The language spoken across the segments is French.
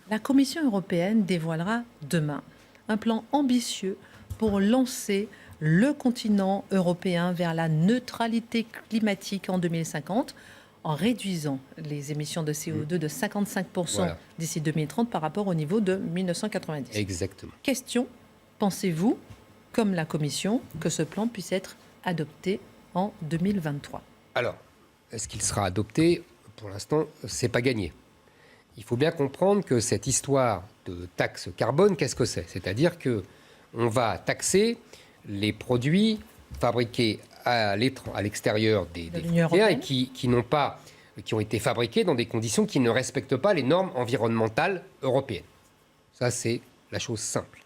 La Commission européenne dévoilera demain un plan ambitieux pour lancer le continent européen vers la neutralité climatique en 2050 en réduisant les émissions de CO2 de 55% Voilà, d'ici 2030 par rapport au niveau de 1990. exactement. Question, pensez-vous, comme la Commission, que ce plan puisse être adopté en 2023 ? Alors, est-ce qu'il sera adopté? Pour l'instant, c'est pas gagné. Il faut bien comprendre que cette histoire de taxe carbone, qu'est-ce que c'est? C'est-à-dire que on va taxer les produits fabriqués à l'extérieur des l'Union frontières et européenne. qui ont été fabriqués dans des conditions qui ne respectent pas les normes environnementales européennes. Ça, c'est la chose simple.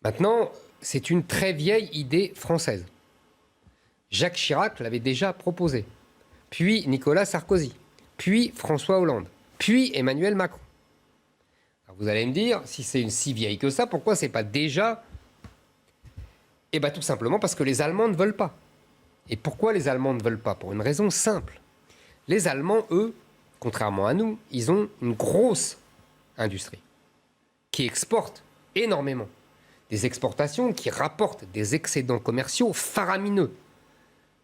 Maintenant, c'est une très vieille idée française. Jacques Chirac l'avait déjà proposé, puis Nicolas Sarkozy, puis François Hollande, puis Emmanuel Macron. Alors vous allez me dire, si c'est une si vieille que ça, pourquoi c'est pas déjà? Eh bien tout simplement parce que les Allemands ne veulent pas. Et pourquoi les Allemands ne veulent pas? Pour une raison simple. Les Allemands, eux, contrairement à nous, ils ont une grosse industrie qui exporte énormément. Des exportations qui rapportent des excédents commerciaux faramineux.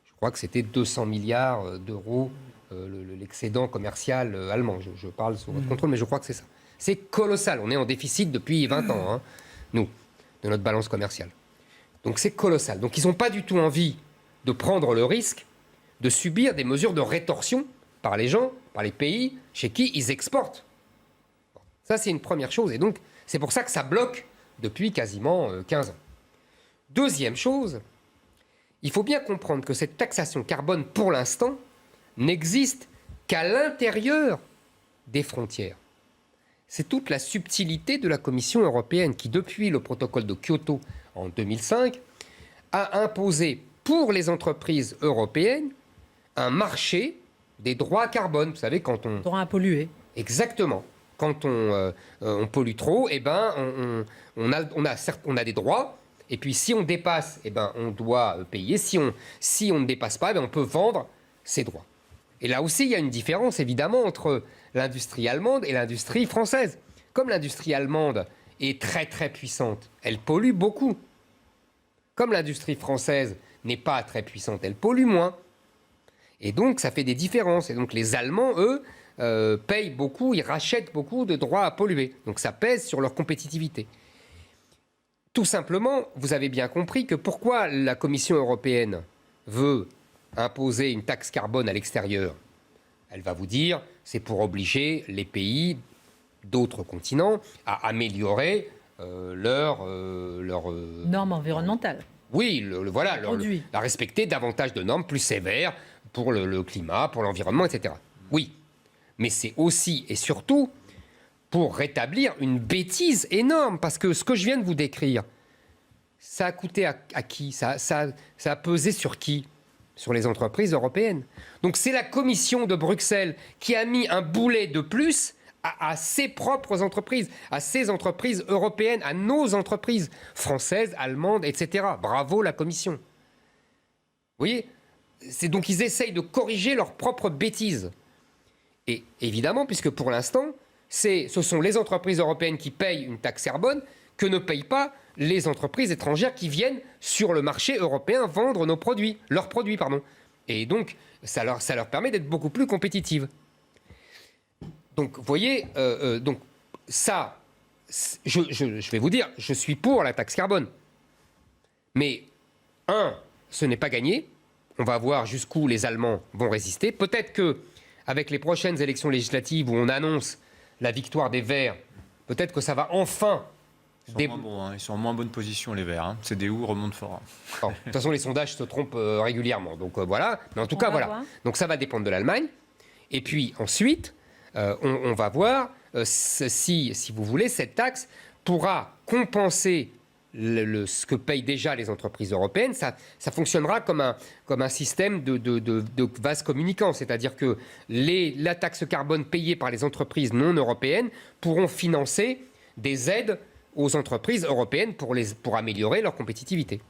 Je crois que c'était 200 milliards d'euros l'excédent commercial allemand. Je parle sous votre contrôle, mais je crois que c'est ça. C'est colossal. On est en déficit depuis 20 ans, nous, de notre balance commerciale. Donc c'est colossal. Donc ils n'ont pas du tout envie de prendre le risque de subir des mesures de rétorsion par les gens, par les pays chez qui ils exportent. Bon, ça, c'est une première chose. Et donc, c'est pour ça que ça bloque depuis quasiment 15 ans. Deuxième chose, il faut bien comprendre que cette taxation carbone, pour l'instant, n'existe qu'à l'intérieur des frontières. C'est toute la subtilité de la Commission européenne qui, depuis le protocole de Kyoto en 2005, a imposé pour les entreprises européennes un marché des droits carbone. Vous savez, quand on... Droit à polluer. Exactement. Quand on pollue trop, eh ben, on a des droits. Et puis, si on dépasse, eh ben, on doit payer. Si on ne dépasse pas, eh ben, on peut vendre ses droits. Et là aussi, il y a une différence, évidemment, entre l'industrie allemande et l'industrie française. Comme l'industrie allemande est très, très puissante, elle pollue beaucoup. Comme l'industrie française n'est pas très puissante, elle pollue moins. Et donc, ça fait des différences. Et donc, les Allemands, eux, payent beaucoup, ils rachètent beaucoup de droits à polluer. Donc, ça pèse sur leur compétitivité. Tout simplement, vous avez bien compris que pourquoi la Commission européenne veut imposer une taxe carbone à l'extérieur. Elle va vous dire, c'est pour obliger les pays d'autres continents à améliorer leurs Normes environnementales. oui, à respecter davantage de normes plus sévères pour le climat, pour l'environnement, etc. Oui, mais c'est aussi et surtout pour rétablir une bêtise énorme, parce que ce que je viens de vous décrire, ça a coûté à qui? Ça a pesé sur qui? Sur les entreprises européennes. Donc c'est la Commission de Bruxelles qui a mis un boulet de plus à ses propres entreprises, à ces entreprises européennes, à nos entreprises françaises, allemandes, etc. Bravo la Commission. Vous voyez? C'est donc ils essayent de corriger leurs propres bêtises. Et évidemment, puisque pour l'instant, ce sont les entreprises européennes qui payent une taxe carbone que ne payent pas les entreprises étrangères qui viennent sur le marché européen vendre leurs produits. Et donc, ça leur permet d'être beaucoup plus compétitives. Donc, vous voyez, donc ça, je vais vous dire, je suis pour la taxe carbone. Mais, ce n'est pas gagné. On va voir jusqu'où les Allemands vont résister. Peut-être qu'avec les prochaines élections législatives où on annonce la victoire des Verts, peut-être que ça va enfin... Ils sont en moins bonne position, les Verts. CDU remonte fort. Bon, de toute façon, les sondages se trompent régulièrement. Donc voilà. Mais en tout cas, voilà. Voir. Donc ça va dépendre de l'Allemagne. Et puis ensuite, on va voir si vous voulez, cette taxe pourra compenser ce que payent déjà les entreprises européennes. Ça fonctionnera comme un système de vase communicant. C'est-à-dire que la taxe carbone payée par les entreprises non européennes pourront financer des aides aux entreprises européennes pour améliorer leur compétitivité.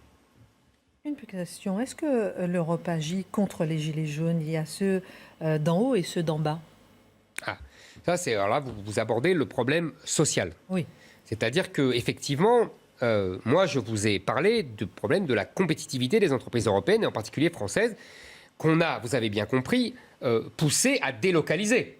Une question, est-ce que l'Europe agit contre les gilets jaunes? Il y a ceux d'en haut et ceux d'en bas. Ça, c'est alors là, vous abordez le problème social. Oui. C'est-à-dire que effectivement, moi, je vous ai parlé du problème de la compétitivité des entreprises européennes, et en particulier françaises, qu'on a, vous avez bien compris, poussé à délocaliser.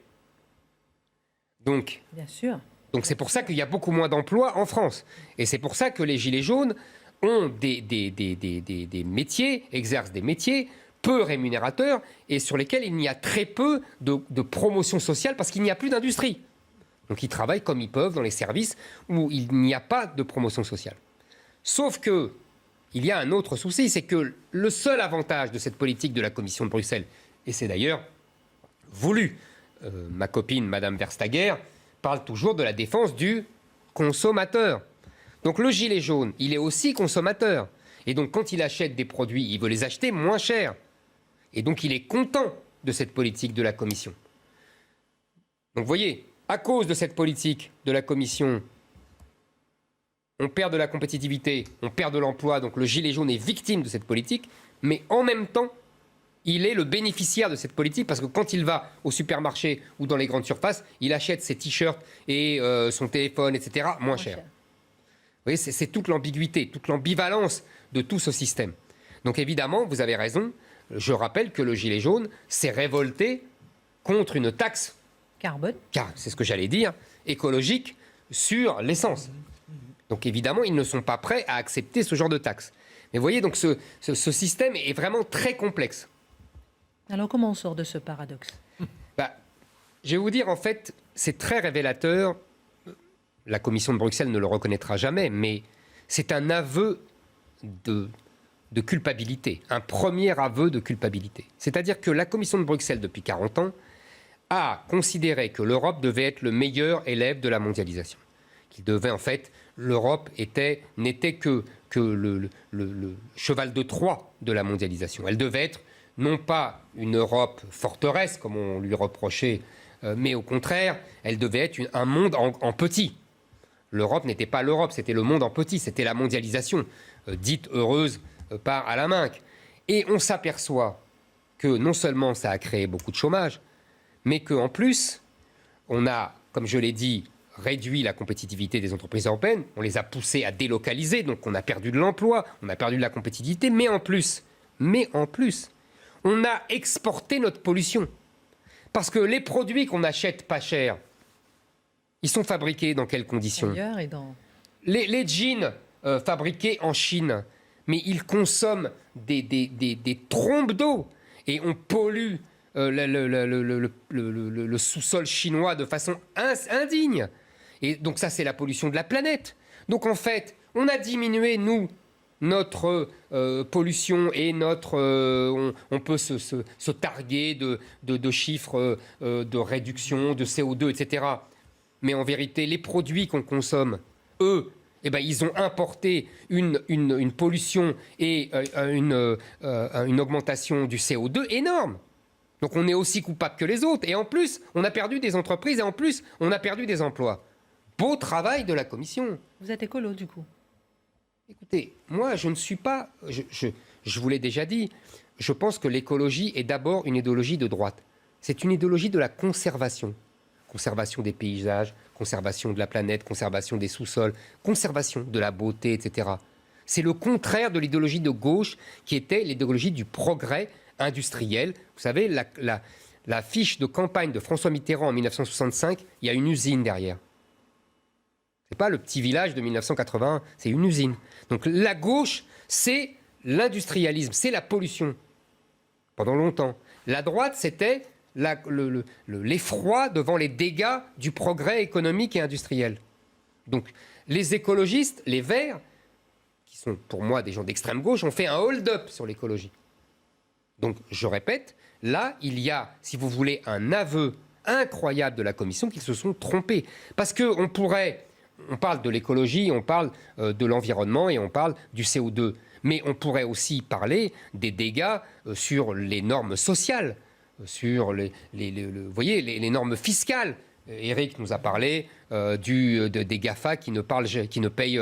Donc, Bien sûr. Donc c'est pour ça qu'il y a beaucoup moins d'emplois en France. Et c'est pour ça que les Gilets jaunes ont des métiers, exercent des métiers peu rémunérateurs et sur lesquels il y a très peu de promotion sociale parce qu'il n'y a plus d'industrie. Donc ils travaillent comme ils peuvent dans les services où il n'y a pas de promotion sociale. Sauf que il y a un autre souci, c'est que le seul avantage de cette politique de la Commission de Bruxelles, et c'est d'ailleurs voulu, ma copine Madame Verstager parle toujours de la défense du consommateur. Donc le gilet jaune, il est aussi consommateur. Et donc quand il achète des produits, il veut les acheter moins cher. Et donc il est content de cette politique de la Commission. Donc vous voyez, à cause de cette politique de la Commission, on perd de la compétitivité, on perd de l'emploi, donc le gilet jaune est victime de cette politique, mais en même temps, il est le bénéficiaire de cette politique parce que quand il va au supermarché ou dans les grandes surfaces, il achète ses t-shirts et son téléphone, etc., moins cher. Vous voyez, c'est toute l'ambiguïté, toute l'ambivalence de tout ce système. Donc évidemment, vous avez raison, je rappelle que le gilet jaune s'est révolté contre une taxe carbone, car c'est ce que j'allais dire, écologique sur l'essence. Donc évidemment, ils ne sont pas prêts à accepter ce genre de taxe. Mais vous voyez, donc ce système est vraiment très complexe. Alors comment on sort de ce paradoxe ? Je vais vous dire, en fait, c'est très révélateur. La Commission de Bruxelles ne le reconnaîtra jamais, mais c'est un aveu de culpabilité, un premier aveu de culpabilité. C'est-à-dire que la Commission de Bruxelles, depuis 40 ans, a considéré que l'Europe devait être le meilleur élève de la mondialisation. Qu'il devait, en fait, l'Europe n'était que le cheval de Troie de la mondialisation. Elle devait être non pas une Europe forteresse, comme on lui reprochait, mais au contraire, elle devait être un monde en petit. L'Europe n'était pas l'Europe, c'était le monde en petit, c'était la mondialisation, dite heureuse par Alain Minc. Et on s'aperçoit que non seulement ça a créé beaucoup de chômage, mais qu'en plus, on a, comme je l'ai dit, réduit la compétitivité des entreprises européennes, on les a poussées à délocaliser, donc on a perdu de l'emploi, on a perdu de la compétitivité, mais en plus, on a exporté notre pollution. Parce que les produits qu'on achète pas cher, ils sont fabriqués dans quelles conditions ? Les jeans fabriqués en Chine, mais ils consomment des trombes d'eau et on pollue le sous-sol chinois de façon indigne. Et donc ça, c'est la pollution de la planète. Donc en fait, on a diminué, nous, notre pollution et on peut se targuer de chiffres de réduction de CO2, etc. Mais en vérité, les produits qu'on consomme, eux, ils ont importé une pollution et une augmentation du CO2 énorme. Donc on est aussi coupable que les autres. Et en plus, on a perdu des entreprises et en plus, on a perdu des emplois. Beau travail de la Commission. Vous êtes écolo, du coup ? Écoutez, moi, je ne suis pas... Je vous l'ai déjà dit, je pense que l'écologie est d'abord une idéologie de droite. C'est une idéologie de la conservation. Conservation des paysages, conservation de la planète, conservation des sous-sols, conservation de la beauté, etc. C'est le contraire de l'idéologie de gauche qui était l'idéologie du progrès industriel. Vous savez, la fiche de campagne de François Mitterrand en 1965, il y a une usine derrière. Ce n'est pas le petit village de 1981, c'est une usine. Donc la gauche, c'est l'industrialisme, c'est la pollution, pendant longtemps. La droite, c'était l'effroi devant les dégâts du progrès économique et industriel. Donc les écologistes, les Verts, qui sont pour moi des gens d'extrême gauche, ont fait un hold-up sur l'écologie. Donc je répète, là, il y a, si vous voulez, un aveu incroyable de la Commission qu'ils se sont trompés. Parce qu'on pourrait... On parle de l'écologie, on parle de l'environnement et on parle du CO2. Mais on pourrait aussi parler des dégâts sur les normes sociales, sur les normes fiscales. Eric nous a parlé des GAFA qui ne payent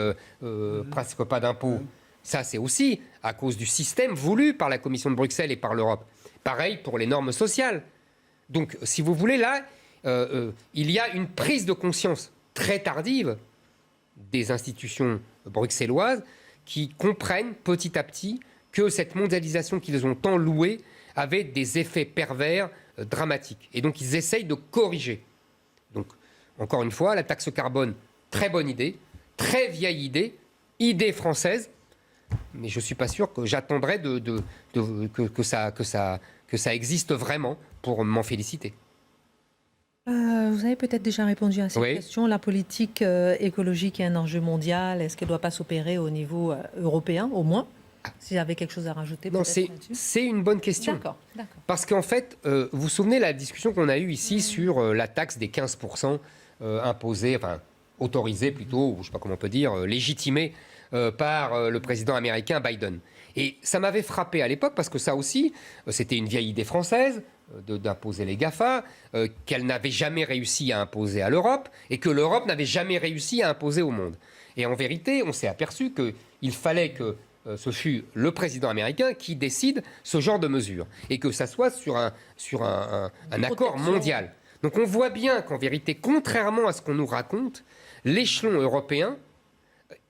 presque pas d'impôts. Ça, c'est aussi à cause du système voulu par la Commission de Bruxelles et par l'Europe. Pareil pour les normes sociales. Donc, si vous voulez, là, il y a une prise de conscience très tardive des institutions bruxelloises qui comprennent petit à petit que cette mondialisation qu'ils ont tant louée avait des effets pervers dramatiques. Et donc ils essayent de corriger. Donc, encore une fois, la taxe carbone, très bonne idée, très vieille idée française, mais je ne suis pas sûr que j'attendrai que ça existe vraiment pour m'en féliciter. Vous avez peut-être déjà répondu à cette question. La politique écologique est un enjeu mondial. Est-ce qu'elle ne doit pas s'opérer au niveau européen, au moins? Si j'avais quelque chose à rajouter, non, c'est une bonne question. D'accord. Parce qu'en fait, vous vous souvenez de la discussion qu'on a eue ici sur la taxe des 15% imposée, enfin autorisée plutôt, ou je ne sais pas comment on peut dire, légitimée par le président américain Biden. Et ça m'avait frappé à l'époque parce que ça aussi, c'était une vieille idée française d'imposer les GAFA, qu'elle n'avait jamais réussi à imposer à l'Europe et que l'Europe n'avait jamais réussi à imposer au monde. Et en vérité, on s'est aperçu qu'il fallait que ce fut le président américain qui décide ce genre de mesures et que ça soit sur un accord mondial. Donc on voit bien qu'en vérité, contrairement à ce qu'on nous raconte, l'échelon européen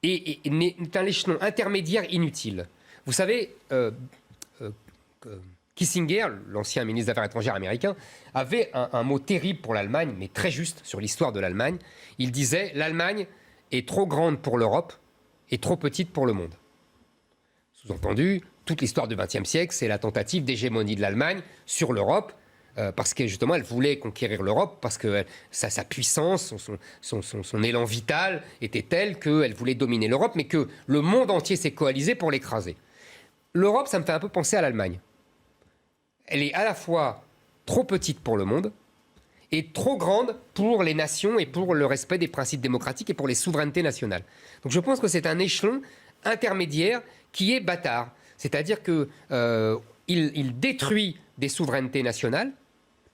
est un échelon intermédiaire inutile. Vous savez, Kissinger, l'ancien ministre des Affaires étrangères américain, avait un mot terrible pour l'Allemagne, mais très juste sur l'histoire de l'Allemagne. Il disait « L'Allemagne est trop grande pour l'Europe et trop petite pour le monde ». Sous-entendu, toute l'histoire du XXe siècle, c'est la tentative d'hégémonie de l'Allemagne sur l'Europe, parce que justement, elle voulait conquérir l'Europe, parce que sa puissance, son élan vital était tel qu'elle voulait dominer l'Europe, mais que le monde entier s'est coalisé pour l'écraser. L'Europe, ça me fait un peu penser à l'Allemagne. Elle est à la fois trop petite pour le monde et trop grande pour les nations et pour le respect des principes démocratiques et pour les souverainetés nationales. Donc je pense que c'est un échelon intermédiaire qui est bâtard. C'est-à-dire qu'il détruit des souverainetés nationales,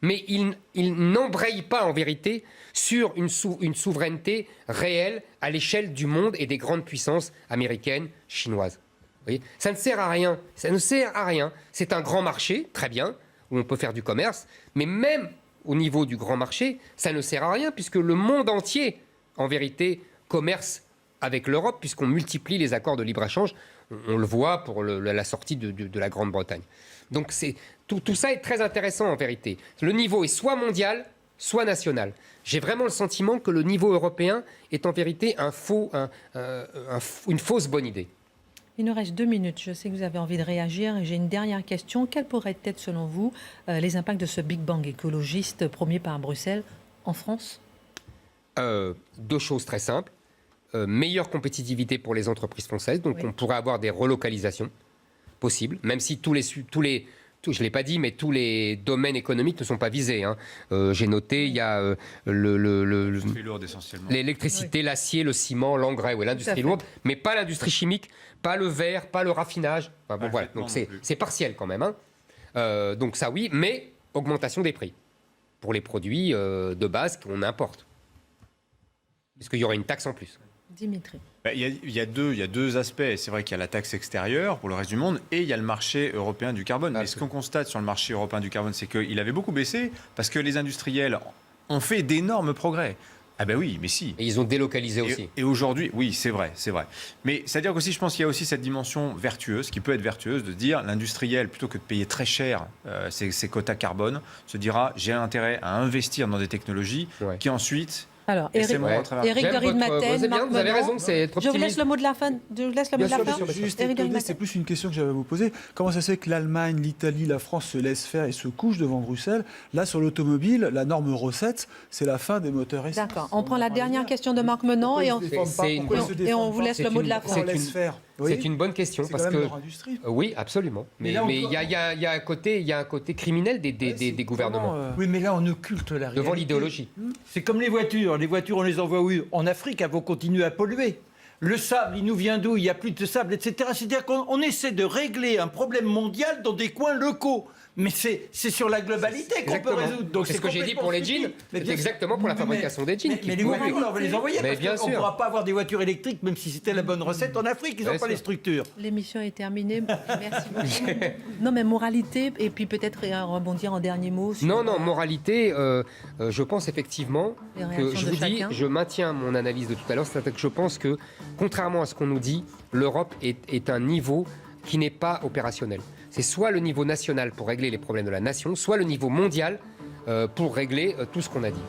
mais il n'embraye pas en vérité sur une souveraineté réelle à l'échelle du monde et des grandes puissances américaines, chinoises. Vous voyez, ça ne sert à rien. Ça ne sert à rien. C'est un grand marché, très bien, où on peut faire du commerce, mais même au niveau du grand marché, ça ne sert à rien puisque le monde entier, en vérité, commerce avec l'Europe puisqu'on multiplie les accords de libre-échange. On le voit pour la sortie de la Grande-Bretagne. Donc tout ça est très intéressant en vérité. Le niveau est soit mondial, soit national. J'ai vraiment le sentiment que le niveau européen est en vérité une fausse bonne idée. Il nous reste 2 minutes. Je sais que vous avez envie de réagir. J'ai une dernière question. Quels pourraient être, selon vous, les impacts de ce Big Bang écologiste promis par Bruxelles en France? 2 choses très simples. Meilleure compétitivité pour les entreprises françaises. Donc on pourrait avoir des relocalisations possibles, même si je ne l'ai pas dit, mais tous les domaines économiques ne sont pas visés. Hein. J'ai noté, il y a l'industrie lourde essentiellement. L'électricité, l'acier, le ciment, l'engrais, l'industrie lourde, mais pas l'industrie chimique, pas le verre, pas le raffinage. Enfin, bon, voilà. Donc c'est partiel quand même. Hein. Donc ça oui, mais augmentation des prix pour les produits de base qu'on importe. Parce qu'il y aura une taxe en plus. Dimitri. Il y a deux aspects. C'est vrai qu'il y a la taxe extérieure pour le reste du monde et il y a le marché européen du carbone. Mais ce qu'on constate sur le marché européen du carbone, c'est qu'il avait beaucoup baissé parce que les industriels ont fait d'énormes progrès. Ah ben oui, mais si. Et ils ont délocalisé aussi. Et aujourd'hui, oui, c'est vrai. Mais c'est-à-dire qu'aussi, je pense qu'il y a aussi cette dimension vertueuse, qui peut être vertueuse, de dire l'industriel, plutôt que de payer très cher ses quotas carbone, se dira j'ai intérêt à investir dans des technologies qui ensuite... Alors, Éric de Ridmaten, vous avez raison, c'est trop optimiste. Je vous laisse le mot de la fin. Juste, c'est plus une question que j'avais à vous poser. Comment ça se fait que l'Allemagne, l'Italie, la France se laissent faire et se couchent devant Bruxelles? Là, sur l'automobile, la norme Euro 7, c'est la fin des moteurs essence. D'accord. On prend la dernière question de Marc Menant et on vous laisse le mot de la fin. C'est une bonne question parce que oui, absolument. Mais il y a un côté criminel des gouvernements. Oui, mais là on occulte la réalité. Devant l'idéologie. C'est comme les voitures. Les voitures, on les envoie où? En Afrique, elles vont continuer à polluer. Le sable, il nous vient d'où? Il n'y a plus de sable, etc. C'est-à-dire qu'on essaie de régler un problème mondial dans des coins locaux. Mais c'est sur la globalité qu'on peut résoudre. Donc c'est ce que j'ai dit pour les jeans. C'est exactement pour la fabrication des jeans. Mais les voitures, on va les envoyer. Mais bien On ne sûr. pourra pas avoir des voitures électriques, même si c'était la bonne recette en Afrique. Ils n'ont pas les structures. L'émission est terminée. Merci beaucoup. Non, mais moralité, et puis peut-être rebondir en dernier mot. Non, moralité, je pense effectivement que, je vous dis, je maintiens mon analyse de tout à l'heure, c'est-à-dire que je pense que, contrairement à ce qu'on nous dit, l'Europe est un niveau qui n'est pas opérationnel. C'est soit le niveau national pour régler les problèmes de la nation, soit le niveau mondial pour régler tout ce qu'on a dit.